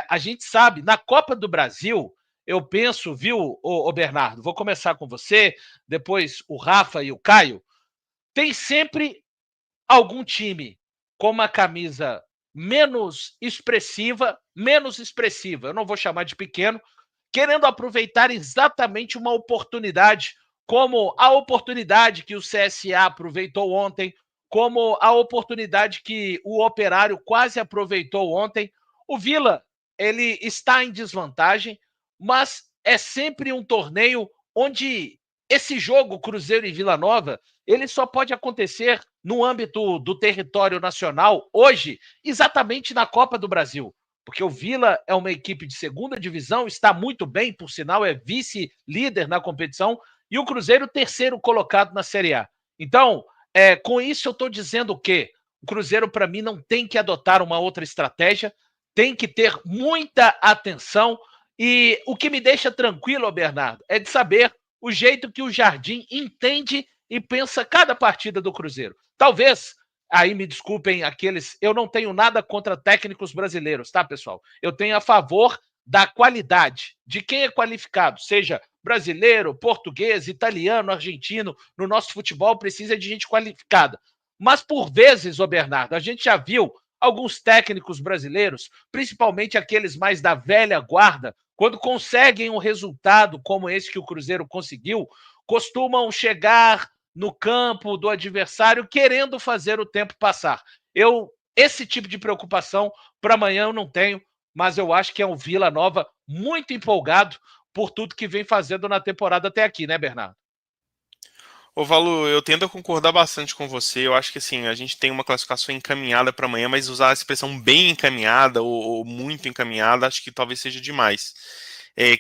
A gente sabe, na Copa do Brasil, eu penso, viu, ô Bernardo, vou começar com você, depois o Rafa e o Caio, tem sempre algum time com uma camisa menos expressiva, eu não vou chamar de pequeno, querendo aproveitar exatamente uma oportunidade, como a oportunidade que o CSA aproveitou ontem, como a oportunidade que o Operário quase aproveitou ontem. O Vila, ele está em desvantagem, mas é sempre um torneio onde esse jogo Cruzeiro e Vila Nova, ele só pode acontecer no âmbito do território nacional hoje, exatamente na Copa do Brasil, porque o Vila é uma equipe de segunda divisão, está muito bem, por sinal, é vice-líder na competição, e o Cruzeiro, terceiro colocado na Série A. Então, com isso, eu estou dizendo o quê? O Cruzeiro, para mim, não tem que adotar uma outra estratégia, tem que ter muita atenção. E o que me deixa tranquilo, Bernardo, é de saber o jeito que o Jardim entende e pensa cada partida do Cruzeiro. Talvez aí me desculpem aqueles. Eu não tenho nada contra técnicos brasileiros, tá, pessoal? Eu tenho a favor da qualidade, de quem é qualificado, seja brasileiro, português, italiano, argentino. No nosso futebol precisa de gente qualificada. Mas por vezes, ô Bernardo, a gente já viu alguns técnicos brasileiros, principalmente aqueles mais da velha guarda, quando conseguem um resultado como esse que o Cruzeiro conseguiu, costumam chegar no campo do adversário querendo fazer o tempo passar. Esse tipo de preocupação para amanhã eu não tenho, mas eu acho que é um Vila Nova muito empolgado por tudo que vem fazendo na temporada até aqui, né, Bernardo? Ô, Valu, eu tendo a concordar bastante com você. Eu acho que assim, a gente tem uma classificação encaminhada para amanhã, mas usar a expressão bem encaminhada ou muito encaminhada, acho que talvez seja demais.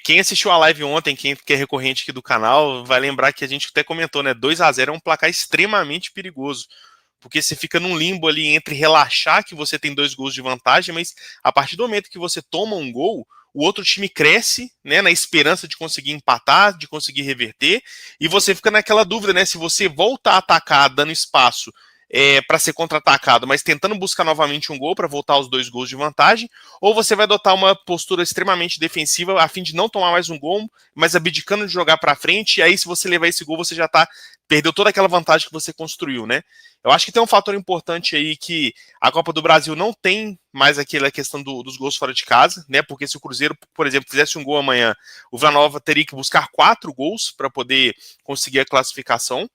Quem assistiu a live ontem, quem que é recorrente aqui do canal, vai lembrar que a gente até comentou, né? 2-0 é um placar extremamente perigoso. Porque você fica num limbo ali entre relaxar que você tem 2 gols de vantagem, mas a partir do momento que você toma um gol, o outro time cresce, né, na esperança de conseguir empatar, de conseguir reverter, e você fica naquela dúvida, né, se você volta a atacar dando espaço para ser contra-atacado, mas tentando buscar novamente um gol para voltar aos 2 gols de vantagem, ou você vai adotar uma postura extremamente defensiva a fim de não tomar mais um gol, mas abdicando de jogar para frente, e aí se você levar esse gol, você já perdeu toda aquela vantagem que você construiu, né? Eu acho que tem um fator importante aí que a Copa do Brasil não tem mais aquela questão dos gols fora de casa, né? Porque se o Cruzeiro, por exemplo, fizesse um gol amanhã, o Vila Nova teria que buscar 4 gols para poder conseguir a classificação.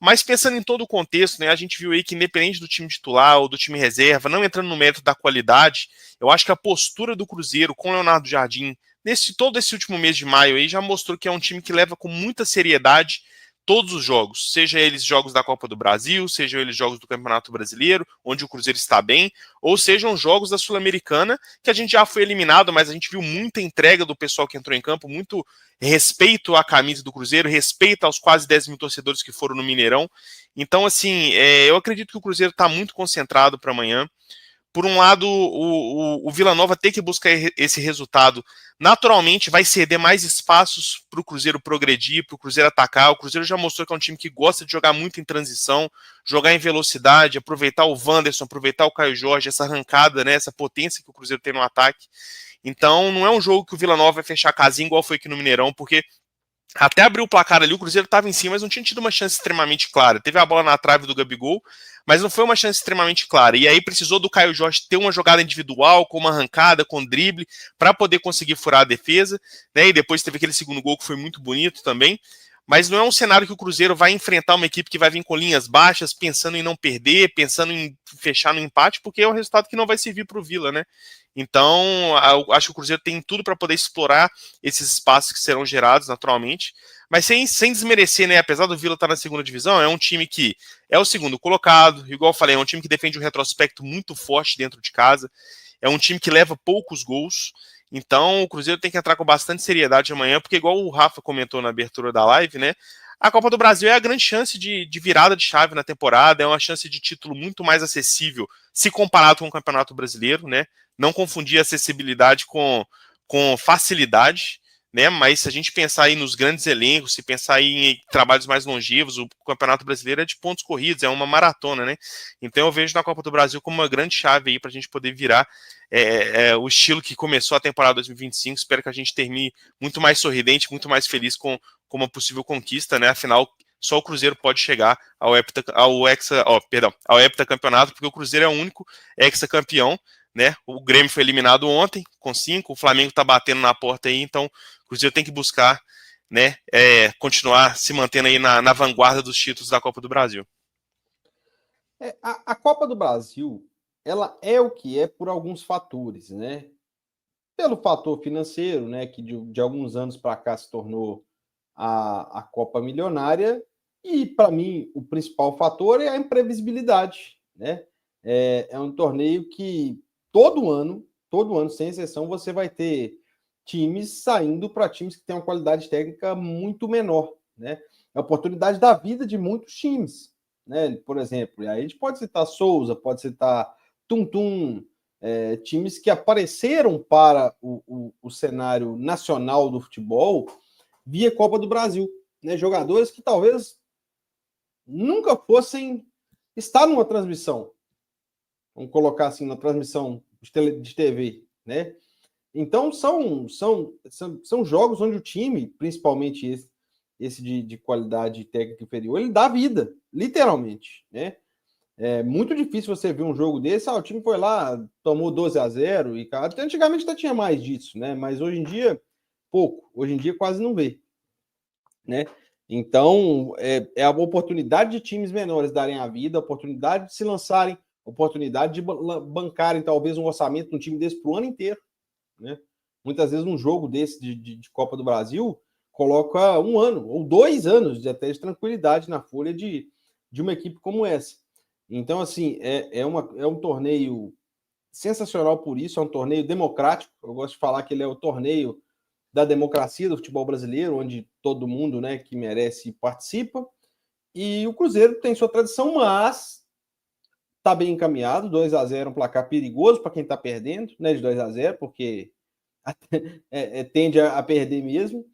Mas pensando em todo o contexto, né, a gente viu aí que independente do time titular ou do time reserva, não entrando no mérito da qualidade, eu acho que a postura do Cruzeiro com o Leonardo Jardim, todo esse último mês de maio aí, já mostrou que é um time que leva com muita seriedade todos os jogos, seja eles jogos da Copa do Brasil, seja eles jogos do Campeonato Brasileiro, onde o Cruzeiro está bem, ou sejam jogos da Sul-Americana, que a gente já foi eliminado, mas a gente viu muita entrega do pessoal que entrou em campo, muito respeito à camisa do Cruzeiro, respeito aos quase 10 mil torcedores que foram no Mineirão. Então, assim, eu acredito que o Cruzeiro está muito concentrado para amanhã. Por um lado, o Vila Nova tem que buscar esse resultado. Naturalmente, vai ceder mais espaços para o Cruzeiro progredir, para o Cruzeiro atacar. O Cruzeiro já mostrou que é um time que gosta de jogar muito em transição, jogar em velocidade, aproveitar o Wanderson, aproveitar o Caio Jorge, essa arrancada, né, essa potência que o Cruzeiro tem no ataque. Então, não é um jogo que o Vila Nova vai fechar a casinha igual foi aqui no Mineirão, porque até abriu o placar ali, o Cruzeiro estava em cima, mas não tinha tido uma chance extremamente clara. Teve a bola na trave do Gabigol, mas não foi uma chance extremamente clara. E aí precisou do Caio Jorge ter uma jogada individual, com uma arrancada, com drible, para poder conseguir furar a defesa. Né? E depois teve aquele segundo gol que foi muito bonito também. Mas não é um cenário que o Cruzeiro vai enfrentar uma equipe que vai vir com linhas baixas, pensando em não perder, pensando em fechar no empate, porque é um resultado que não vai servir para o Vila, né? Então, eu acho que o Cruzeiro tem tudo para poder explorar esses espaços que serão gerados naturalmente, mas sem desmerecer, né? Apesar do Vila estar na segunda divisão, é um time que é o segundo colocado, igual eu falei, é um time que defende um retrospecto muito forte dentro de casa, é um time que leva poucos gols, então o Cruzeiro tem que entrar com bastante seriedade amanhã, porque igual o Rafa comentou na abertura da live, né? A Copa do Brasil é a grande chance de virada de chave na temporada, é uma chance de título muito mais acessível se comparado com o Campeonato Brasileiro, né? Não confundir acessibilidade com facilidade, né? Mas se a gente pensar aí nos grandes elencos, se pensar aí em trabalhos mais longevos, o Campeonato Brasileiro é de pontos corridos, é uma maratona, né? Então eu vejo na Copa do Brasil como uma grande chave aí para a gente poder virar o estilo que começou a temporada 2025. Espero que a gente termine muito mais sorridente, muito mais feliz com uma possível conquista, né? Afinal, só o Cruzeiro pode chegar ao heptacampeonato, porque o Cruzeiro é o único hexacampeão, né? O Grêmio foi eliminado ontem com 5, o Flamengo está batendo na porta aí, então o Cruzeiro tem que buscar, né, continuar se mantendo aí na vanguarda dos títulos da Copa do Brasil. A Copa do Brasil, ela é o que é por alguns fatores, né? Pelo fator financeiro, né, que de alguns anos para cá se tornou a Copa Milionária, e para mim o principal fator é a imprevisibilidade, né? É um torneio que todo ano, sem exceção, você vai ter times saindo para times que têm uma qualidade técnica muito menor, né? É a oportunidade da vida de muitos times, né? Por exemplo, aí a gente pode citar Souza, pode citar Tum-Tum, times que apareceram para o cenário nacional do futebol via Copa do Brasil, né? Jogadores que talvez nunca fossem estar numa transmissão, vamos colocar assim, na transmissão de TV, né? Então são jogos onde o time, principalmente esse de qualidade técnica inferior, ele dá vida, literalmente, né? É muito difícil você ver um jogo desse, o time foi lá, tomou 12-0, e antigamente até tinha mais disso, né? Mas hoje em dia, pouco. Hoje em dia quase não vê, né? Então, é a oportunidade de times menores darem a vida, a oportunidade de se lançarem, a oportunidade de bancarem talvez um orçamento de um time desse para o ano inteiro, né? Muitas vezes um jogo desse de Copa do Brasil coloca 1 ano ou 2 anos até de tranquilidade na folha de uma equipe como essa. Então, assim, é um torneio sensacional por isso, é um torneio democrático. Eu gosto de falar que ele é o torneio da democracia do futebol brasileiro, onde todo mundo, né, que merece participa. E o Cruzeiro tem sua tradição, mas está bem encaminhado. 2-0, um placar perigoso para quem está perdendo, né, de 2-0, porque tende a perder mesmo.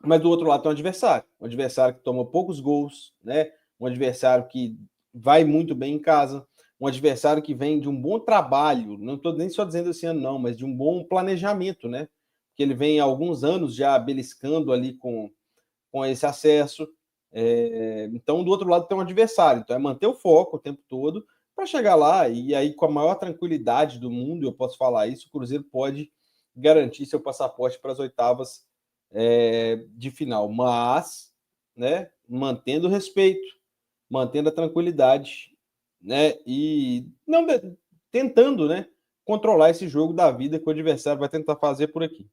Mas do outro lado tem um adversário que toma poucos gols, né? Um adversário que vai muito bem em casa, um adversário que vem de um bom trabalho, não estou nem só dizendo esse ano não, mas de um bom planejamento, né? Que ele vem há alguns anos já beliscando ali com esse acesso. Então, do outro lado tem um adversário, então é manter o foco o tempo todo para chegar lá, e aí com a maior tranquilidade do mundo, eu posso falar isso, o Cruzeiro pode garantir seu passaporte para as oitavas de final, mas, né, mantendo o respeito, mantendo a tranquilidade, né, e não tentando, né, controlar esse jogo da vida que o adversário vai tentar fazer por aqui.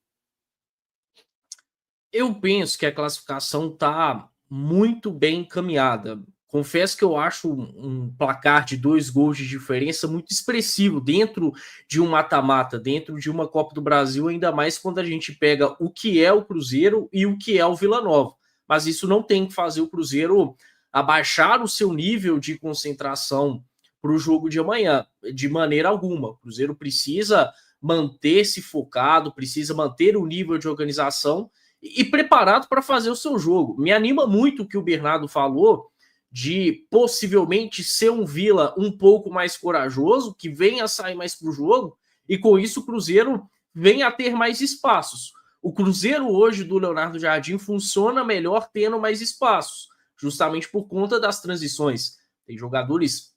Eu penso que a classificação está muito bem encaminhada. Confesso que eu acho um placar de 2 gols de diferença muito expressivo dentro de um mata-mata, dentro de uma Copa do Brasil, ainda mais quando a gente pega o que é o Cruzeiro e o que é o Vila Nova. Mas isso não tem que fazer o Cruzeiro abaixar o seu nível de concentração para o jogo de amanhã, de maneira alguma. O Cruzeiro precisa manter-se focado, precisa manter o nível de organização e preparado para fazer o seu jogo. Me anima muito o que o Bernardo falou de possivelmente ser um Vila um pouco mais corajoso, que venha a sair mais para o jogo, e com isso o Cruzeiro venha a ter mais espaços. O Cruzeiro hoje do Leonardo Jardim funciona melhor tendo mais espaços, justamente por conta das transições. Tem jogadores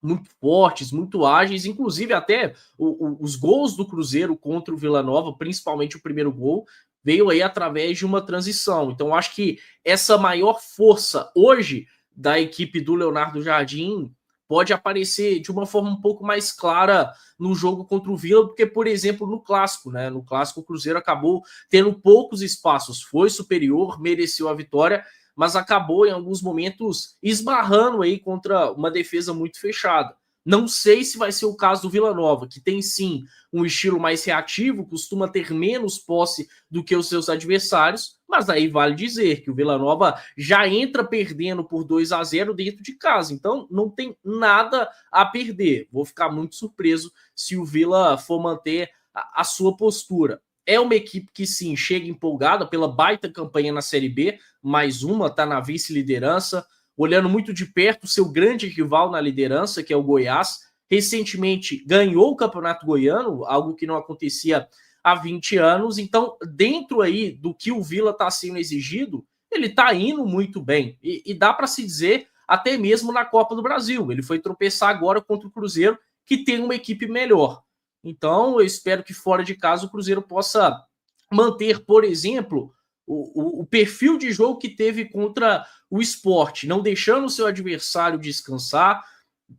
muito fortes, muito ágeis, inclusive até os gols do Cruzeiro contra o Vila Nova, principalmente o primeiro gol, veio aí através de uma transição. Então, acho que essa maior força hoje da equipe do Leonardo Jardim pode aparecer de uma forma um pouco mais clara no jogo contra o Vila, porque, por exemplo, no Clássico, né? No Clássico, o Cruzeiro acabou tendo poucos espaços, foi superior, mereceu a vitória, mas acabou em alguns momentos esbarrando aí contra uma defesa muito fechada. Não sei se vai ser o caso do Vila Nova, que tem sim um estilo mais reativo, costuma ter menos posse do que os seus adversários, mas aí vale dizer que o Vila Nova já entra perdendo por 2-0 dentro de casa, então não tem nada a perder. Vou ficar muito surpreso se o Vila for manter a sua postura. é uma equipe que sim, chega empolgada pela baita campanha na Série B, mais uma, está na vice-liderança, olhando muito de perto o seu grande rival na liderança, que é o Goiás. Recentemente ganhou o Campeonato Goiano, algo que não acontecia há 20 anos. Então, dentro aí do que o Vila está sendo exigido, ele está indo muito bem. E dá para se dizer até mesmo na Copa do Brasil. Ele foi tropeçar agora contra o Cruzeiro, que tem uma equipe melhor. Então, eu espero que fora de casa o Cruzeiro possa manter, por exemplo, o perfil de jogo que teve contra o Sport, não deixando o seu adversário descansar,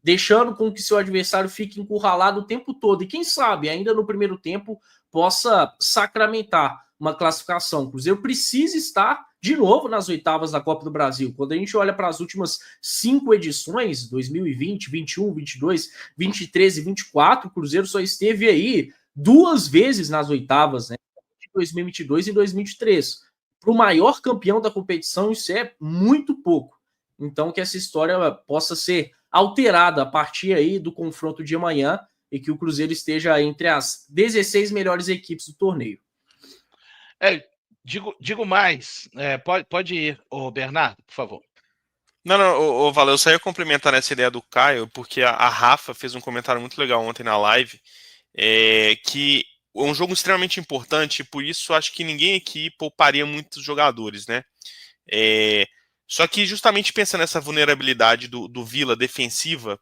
deixando com que seu adversário fique encurralado o tempo todo. E quem sabe, ainda no primeiro tempo, possa sacramentar uma classificação. O Cruzeiro precisa estar de novo nas oitavas da Copa do Brasil. Quando a gente olha para as últimas 5 edições, 2020, 21, 22, 23 e 24, o Cruzeiro só esteve aí 2 vezes nas oitavas, né? Em 2022 e 2023. Para o maior campeão da competição, isso é muito pouco. Então, que essa história possa ser alterada a partir aí do confronto de amanhã e que o Cruzeiro esteja entre as 16 melhores equipes do torneio. Digo mais, pode ir, Bernardo, por favor. Não, Valeu, eu só ia complementar nessa ideia do Caio, porque a Rafa fez um comentário muito legal ontem na live, que é um jogo extremamente importante, e por isso acho que ninguém aqui pouparia muitos jogadores, né? Só que justamente pensando nessa vulnerabilidade do Vila defensiva,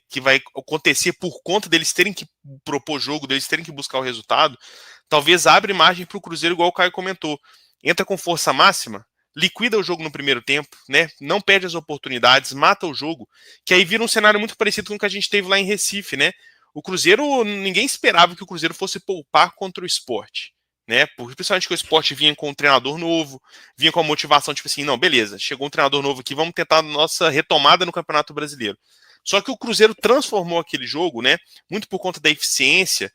que vai acontecer por conta deles terem que propor jogo, deles terem que buscar o resultado, talvez abre margem para o Cruzeiro, igual o Caio comentou. Entra com força máxima, liquida o jogo no primeiro tempo, né? Não perde as oportunidades, mata o jogo, que aí vira um cenário muito parecido com o que a gente teve lá em Recife, né? O Cruzeiro, ninguém esperava que o Cruzeiro fosse poupar contra o Sport, né? Principalmente que o Sport vinha com um treinador novo, vinha com a motivação, tipo assim, não, beleza, chegou um treinador novo aqui, vamos tentar a nossa retomada no Campeonato Brasileiro. Só que o Cruzeiro transformou aquele jogo, né, muito por conta da eficiência,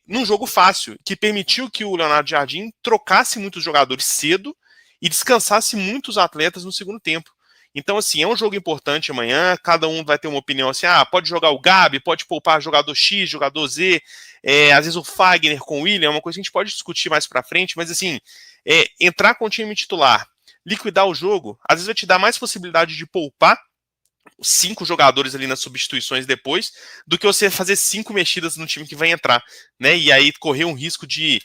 num jogo fácil, que permitiu que o Leonardo Jardim trocasse muitos jogadores cedo e descansasse muitos atletas no segundo tempo. Então, assim, é um jogo importante amanhã, cada um vai ter uma opinião assim, pode jogar o Gabi, pode poupar jogador X, jogador Z, às vezes o Fagner com o William, é uma coisa que a gente pode discutir mais pra frente, mas assim, entrar com o time titular, liquidar o jogo, às vezes vai te dar mais possibilidade de poupar 5 jogadores ali nas substituições depois, do que você fazer 5 mexidas no time que vai entrar, né? E aí correr um risco de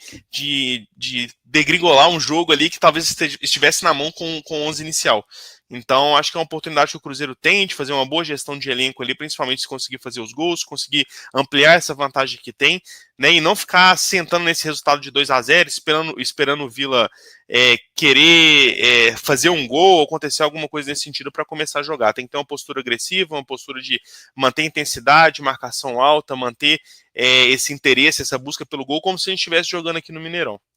degringolar um jogo ali que talvez estivesse na mão com 11 inicial. Então, acho que é uma oportunidade que o Cruzeiro tem de fazer uma boa gestão de elenco ali, principalmente se conseguir fazer os gols, conseguir ampliar essa vantagem que tem, né? E não ficar sentando nesse resultado de 2-0, esperando o Vila querer fazer um gol ou acontecer alguma coisa nesse sentido para começar a jogar. Tem que ter uma postura agressiva, uma postura de manter intensidade, marcação alta, manter esse interesse, essa busca pelo gol, como se a gente estivesse jogando aqui no Mineirão.